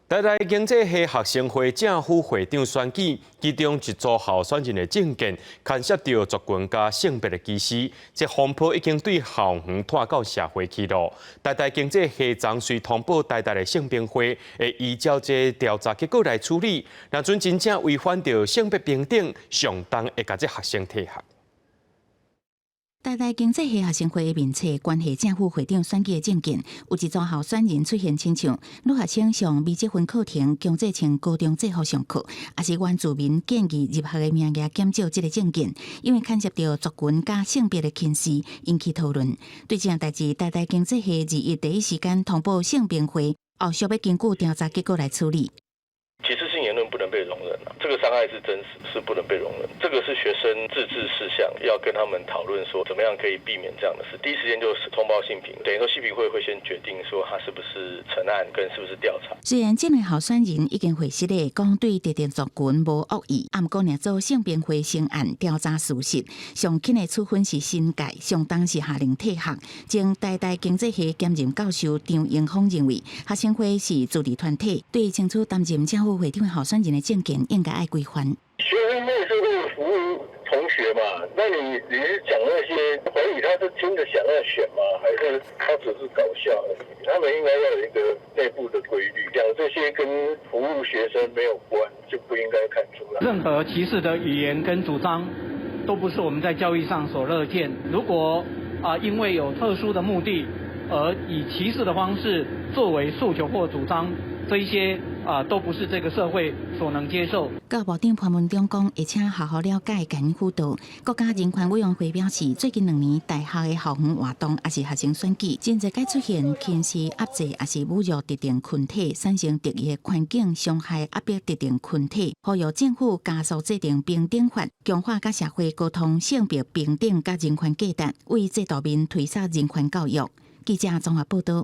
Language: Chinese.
台大经济系学生会正副会长选举，其中一组候选人的证件牵涉到族群加性别的歧视，这风波已经对校园拖到社会去了。台大经济系长随通报台大的性平会，会依照这调查结果来处理。若准真正违反到性别平等，上当会甲这学生退学。台大经济系学生会面册关系正副会长选举的证件，有一组候选人出现亲像女学生上微积分课程强制穿高中制服上课，也是原住民建议入学的名额减少这个证件，因为牵涉到族群加性别的歧视，引起讨论。对这件代志，台大经济系2日第一时间通报性平会，后续要根据调查结果来处理。歧视性言论不能被容忍这个伤害是真实，是不能被容忍。这个是学生自治事项，要跟他们讨论说怎么样可以避免这样的事。第一时间就是通报性平，等于说性平会会先决定说他是不是成案跟是不是调查。虽然这名候选人已经回实的讲对特定族群无恶意，不过若做性平会成案调查事实，上轻的处分是新界，相当是下令退学。前台大经济系兼任教授张英峰认为，学生会是自治团体，对争取担任正副会长的候选人的证件应该爱规范。学生会是为了服务同学嘛？那你是讲那些怀疑他是真的想要选吗？还是他只是搞笑而已？他们应该要有一个内部的规律，讲这些跟服务学生没有关，就不应该看出来。任何歧视的语言跟主张，都不是我们在教育上所乐见。如果因为有特殊的目的，而以歧视的方式作为诉求或主张，这一些都不是这个社会所能接受。教务长潘文忠讲，会请好好了解、加以辅导。国家人权委员会表示，最近2年大学的校园活动也是学生选举，真侪该出现轻视、压制，也是侮辱特定群体，产生敌意的环境，伤害、压迫特定群体。呼吁政府加速制定平等法，强化甲社会沟通性别平等甲人权价值，为制度面推展人权教育。记者综合报道。